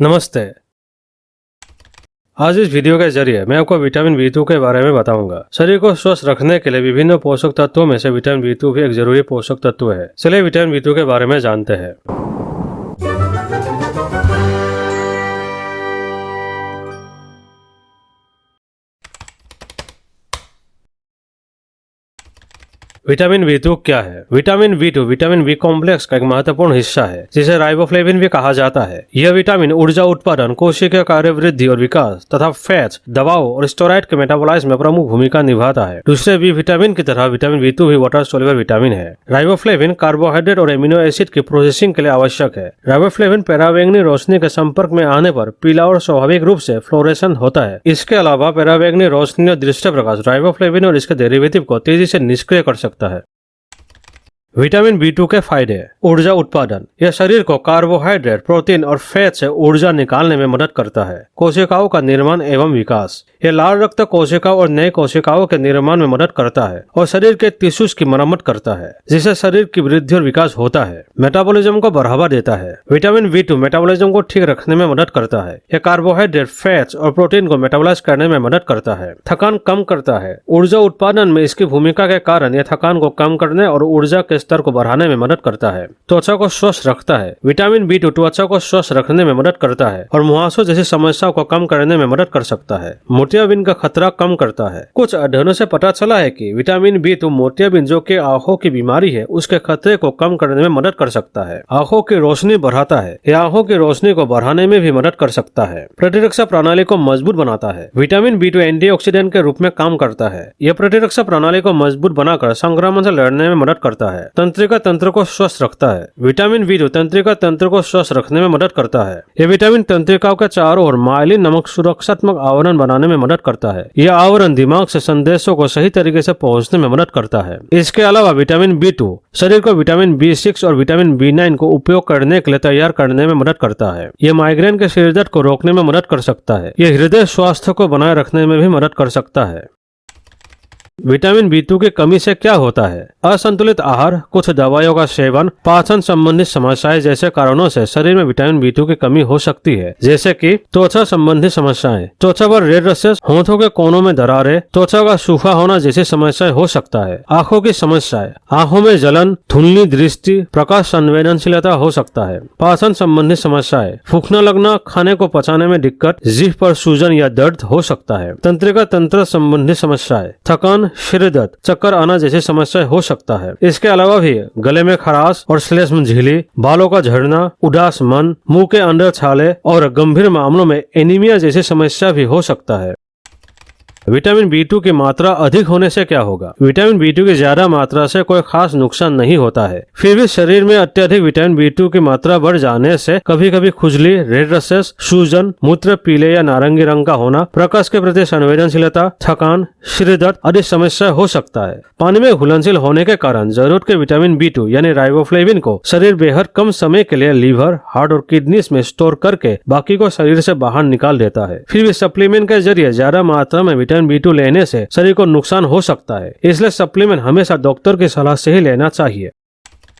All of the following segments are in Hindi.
नमस्ते। आज इस वीडियो के जरिए मैं आपको विटामिन B2 के बारे में बताऊंगा। शरीर को स्वस्थ रखने के लिए विभिन्न पोषक तत्वों में से विटामिन B2 भी एक जरूरी पोषक तत्व है। चलिए विटामिन B2 के बारे में जानते हैं। विटामिन B2 क्या है? Vitamin B2 vitamin B complex का एक महत्वपूर्ण हिस्सा है, जिसे राइबोफ्लेविन भी कहा जाता है। यह विटामिन ऊर्जा उत्पादन, कोशिकीय कार्य वृद्धि और विकास तथा फैट्स, दवाओं और स्टेरॉइड के मेटाबॉलाइज्म में प्रमुख भूमिका निभाता है। दूसरे B विटामिन की तरह विटामिन B2 भी वाटर सोल्यूबल विटामिन है। राइबोफ्लेविन कार्बोहाइड्रेट और एमिनो एसिड की प्रोसेसिंग के लिए आवश्यक है। राइबोफ्लेविन पराबैंगनी रोशनी के संपर्क में आने पर पीला और स्वाभाविक रूप से फ्लोरेसेंट होता है। इसके अलावा पराबैंगनी रोशनी और दृश्य प्रकाश राइबोफ्लेविन और इसके डेरिवेटिव को तेजी से निष्क्रिय कर सकता है। विटामिन B2 के फायदे। ऊर्जा उत्पादन। यह शरीर को कार्बोहाइड्रेट, प्रोटीन और फैट से ऊर्जा निकालने में मदद करता है। कोशिकाओं का निर्माण एवं विकास। यह लाल रक्त कोशिकाओं और नए कोशिकाओं के निर्माण में मदद करता है और शरीर के टिश्यूज की मरम्मत करता है, जिससे शरीर की वृद्धि और विकास होता है। मेटाबॉलिज्म को बढ़ावा देता है। विटामिन B2 मेटाबॉलिज्म को ठीक रखने में मदद करता है। यह कार्बोहाइड्रेट, फैट्स और प्रोटीन को मेटाबॉलाइज करने में मदद करता है। थकान कम करता है। ऊर्जा उत्पादन में इसकी भूमिका के कारण यह थकान को कम करने और ऊर्जा के स्तर को बढ़ाने में मदद करता है। त्वचा को स्वस्थ रखता है। विटामिन B2 त्वचा को स्वस्थ रखने में मदद करता है और मुहासों जैसी समस्याओं को कम करने में मदद कर सकता है। मोतियाबिंद का खतरा कम करता है। कुछ अध्ययनों से पता चला है कि विटामिन B2 मोतियाबिंद, जो कि आंखों की बीमारी है, उसके खतरे को कम करने में मदद कर सकता है। आंखों की रोशनी बढ़ाता है। यह आंखों की रोशनी को बढ़ाने में भी मदद कर सकता है। प्रतिरक्षा प्रणाली को मजबूत बनाता है। विटामिन B2 एंटीऑक्सीडेंट के रूप में काम करता है। यह प्रतिरक्षा प्रणाली को मजबूत बनाकर संक्रमण से लड़ने में मदद करता है। तंत्रिका तंत्र को स्वस्थ रखता है। विटामिन B2 तंत्रिका तंत्र को स्वस्थ रखने में मदद करता है। यह विटामिन तंत्रिकाओं के चारों ओर माइलिन नामक सुरक्षात्मक आवरण बनाने में मदद करता है। यह आवरण दिमाग से संदेशों को सही तरीके से पहुंचने में मदद करता है। इसके अलावा विटामिन B2 शरीर को विटामिन B6 और विटामिन B9 को उपयोग करने के लिए तैयार करने में मदद करता है। यह माइग्रेन के सिर दर्द को रोकने में मदद कर सकता है। यह हृदय स्वास्थ्य को बनाए रखने में भी मदद कर सकता है। विटामिन B2 की कमी से क्या होता है? असंतुलित आहार, कुछ दवाइयों का सेवन, पाचन संबंधित समस्याएं जैसे कारणों से शरीर में विटामिन B2 की कमी हो सकती है, जैसे कि त्वचा संबंधी समस्याएं, त्वचा पर रेड रशेस, होंठों के कोनों में दरारें, त्वचा का सूखा होना जैसी समस्याएं हो सकता है। आंखों की समस्याएं, आंखों में जलन, धुंधली दृष्टि, प्रकाश संवेदनशीलता हो सकता है। पाचन संबंधी समस्याएं, फूंकना लगना, खाने को पचाने में दिक्कत, जीभ पर सूजन या दर्द हो सकता है। तंत्रिका तंत्र संबंधी समस्याएं, थकान, सिर दर्द, चक्कर आना जैसी समस्याएं हो सकता है। इसके अलावा भी गले में खराश और श्लेष्म झिल्ली, बालों का झड़ना, उदास मन, मुंह के अंदर छाले और गंभीर मामलों में एनीमिया जैसी समस्या भी हो सकता है। विटामिन B2 की मात्रा अधिक होने से क्या होगा? विटामिन B2 की ज्यादा मात्रा से कोई खास नुकसान नहीं होता है। फिर भी शरीर में अत्यधिक विटामिन B2 की मात्रा बढ़ जाने से कभी कभी खुजली, रेड रशेस, सूजन, मूत्र पीले या नारंगी रंग का होना, प्रकाश के प्रति संवेदनशीलता, थकान, सिर दर्द आदि समस्या हो सकता है। पानी में घुलनशील होने के कारण जरूरत के विटामिन B2 यानी राइबोफ्लेविन को शरीर बेहद कम समय के लिए लीवर, हार्ट और किडनीज में स्टोर करके बाकी को शरीर से बाहर निकाल देता है। फिर भी सप्लीमेंट के जरिए ज्यादा मात्रा में विटामिन B2 लेने से शरीर को नुकसान हो सकता है, इसलिए सप्लीमेंट हमेशा डॉक्टर की सलाह से ही लेना चाहिए।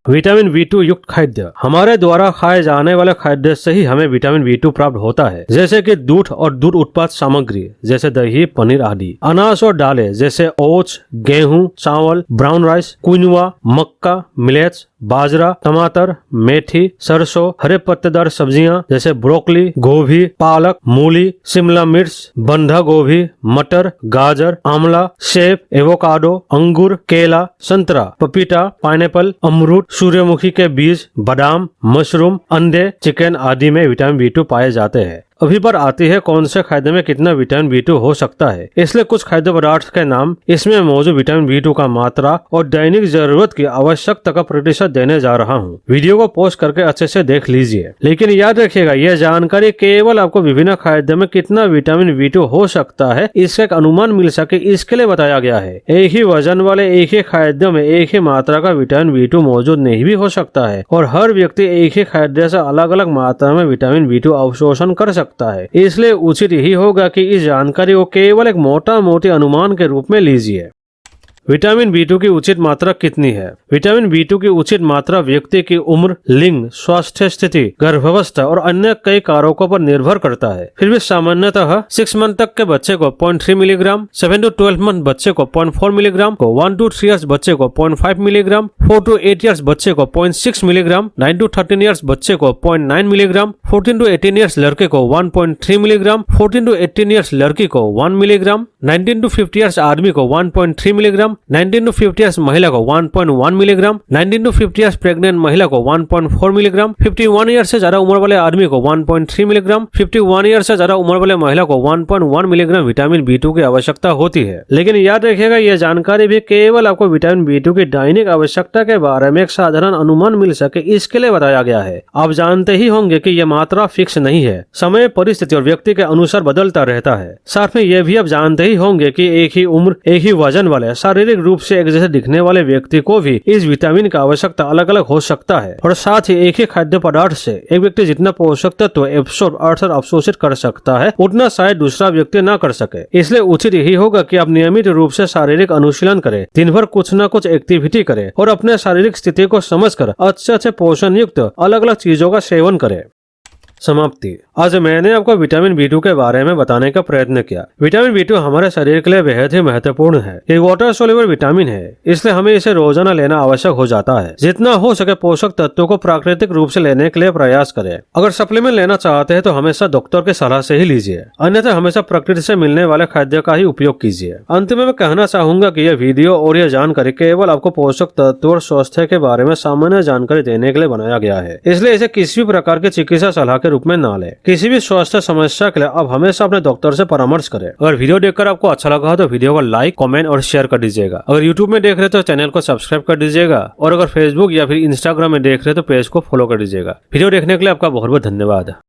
विटामिन B2 युक्त खाद्य। हमारे द्वारा खाए जाने वाले खाद्य से ही हमें विटामिन B2 प्राप्त होता है, जैसे कि दूध और दूध उत्पाद सामग्री जैसे दही, पनीर आदि। अनाज और दालें जैसे ओट्स, गेहूं, चावल, ब्राउन राइस, क्विनोआ, मक्का, मिलेट्स, बाजरा, टमाटर, मेथी, सरसों, हरे पत्तेदार सब्जियां जैसे ब्रोकली, गोभी, पालक, मूली, शिमला मिर्च, बंधा गोभी, मटर, गाजर, आंवला, सेब, एवोकाडो, अंगूर, केला, संतरा, पपीता, पाइनएप्पल, अमरूद, सूर्यमुखी के बीज, बादाम, मशरूम, अंडे, चिकन आदि में विटामिन B2 पाए जाते हैं। अभी बात आती है कौन से खाद्य में कितना विटामिन B2 हो सकता है। इसलिए कुछ खाद्य पदार्थ के नाम, इसमें मौजूद विटामिन B2 का मात्रा और दैनिक जरूरत की आवश्यकता का प्रतिशत देने जा रहा हूँ। वीडियो को पॉज करके अच्छे से देख लीजिए, लेकिन याद रखिएगा यह जानकारी केवल आपको विभिन्न खाद्य में कितना विटामिन B2 हो सकता है इसका एक अनुमान मिल सके इसके लिए बताया गया है। एक ही वजन वाले एक ही खाद्य में एक ही मात्रा का विटामिन B2 मौजूद नहीं भी हो सकता है और हर व्यक्ति एक ही खाद्य से अलग अलग मात्रा में विटामिन B2 अवशोषण कर सकता है। इसलिए उचित यही होगा कि इस जानकारी को केवल एक मोटा मोटी अनुमान के रूप में लीजिए। विटामिन B2 की उचित मात्रा कितनी है? विटामिन B2 की उचित मात्रा व्यक्ति की उम्र, लिंग, स्वास्थ्य स्थिति, गर्भावस्था और अन्य कई कारकों पर निर्भर करता है। फिर भी सामान्यतः 6 मंथ तक के बच्चे को 0.3 मिलीग्राम, 7 to 12 मंथ बच्चे को 0.4 मिलीग्राम, 1 to 3 इयर्स बच्चे को 0.5 मिलीग्राम, 4 to 8 इयर्स बच्चे को 0.6 मिलीग्राम, 9 to 13 इयर्स बच्चे को 0.9 मिलीग्राम, 14 to 18 इयर्स लड़के को 1.3 मिलीग्राम, 14 to 18 इयर्स लड़की को 1 मिलीग्राम, 19 to 50 इयर्स आदमी को 1.3 मिलीग्राम, 19 to 50 इयर्स महिला को 1.1 मिलीग्राम, 19 to 50 इयर्स प्रेग्नेंट महिला को 1.4 मिलीग्राम, 51 ईयर से ज्यादा उम्र वाले आदमी को 1.3 मिलीग्राम, 51 ईयर से ज्यादा उम्र वाले महिला को 1.1 मिलीग्राम विटामिन B2 की आवश्यकता होती है। लेकिन याद रखिएगा, यह जानकारी भी केवल आपको विटामिन B2 की दैनिक आवश्यकता के बारे में एक साधारण अनुमान मिल सके इसके लिए बताया गया है। आप जानते ही होंगे कि यह मात्रा फिक्स नहीं है, समय, परिस्थिति और व्यक्ति के अनुसार बदलता रहता है। साथ में यह भी आप जानते ही होंगे कि एक ही उम्र, एक ही वजन वाले, शारीरिक रूप से एक जैसे दिखने वाले व्यक्ति को भी इस विटामिन की आवश्यकता अलग अलग हो सकता है। और साथ ही एक ही खाद्य पदार्थ से एक व्यक्ति जितना पोषक तत्व एब्सॉर्ब अर्थात अवशोषित कर सकता है, उतना शायद दूसरा व्यक्ति ना कर सके। इसलिए उचित यही होगा कि आप नियमित रूप से शारीरिक अनुशीलन करें, दिन भर कुछ न कुछ एक्टिविटी करें और अपने शारीरिक स्थिति को समझकर अच्छे पोषण युक्त अलग अलग चीजों का सेवन करें। समाप्ति। आज मैंने आपको विटामिन B2 के बारे में बताने का प्रयत्न किया। विटामिन B2 हमारे शरीर के लिए बेहद ही महत्वपूर्ण है। ये वाटर सोल्यूबल विटामिन है, इसलिए हमें इसे रोजाना लेना आवश्यक हो जाता है। जितना हो सके पोषक तत्वों को प्राकृतिक रूप से लेने के लिए प्रयास करें। अगर सप्लीमेंट लेना चाहते हैं तो हमेशा डॉक्टर की सलाह से ही लीजिए, अन्यथा हमेशा प्रकृति से मिलने वाले खाद्य का ही उपयोग कीजिए। अंत में मैं कहना चाहूंगा कि यह वीडियो और यह जानकारी केवल आपको पोषक तत्व और स्वास्थ्य के बारे में सामान्य जानकारी देने के लिए बनाया गया है, इसलिए इसे किसी भी प्रकार की चिकित्सा सलाह के रूप में ना लें। किसी भी स्वास्थ्य समस्या के लिए आप हमेशा अपने डॉक्टर से परामर्श करें। अगर वीडियो देखकर आपको अच्छा लगा हो तो वीडियो को लाइक, कमेंट और शेयर कर दीजिएगा। अगर यूट्यूब में देख रहे तो चैनल को सब्सक्राइब कर दीजिएगा और अगर फेसबुक या फिर इंस्टाग्राम में देख रहे तो पेज को फॉलो कर दीजिएगा। वीडियो देखने के लिए आपका बहुत बहुत धन्यवाद।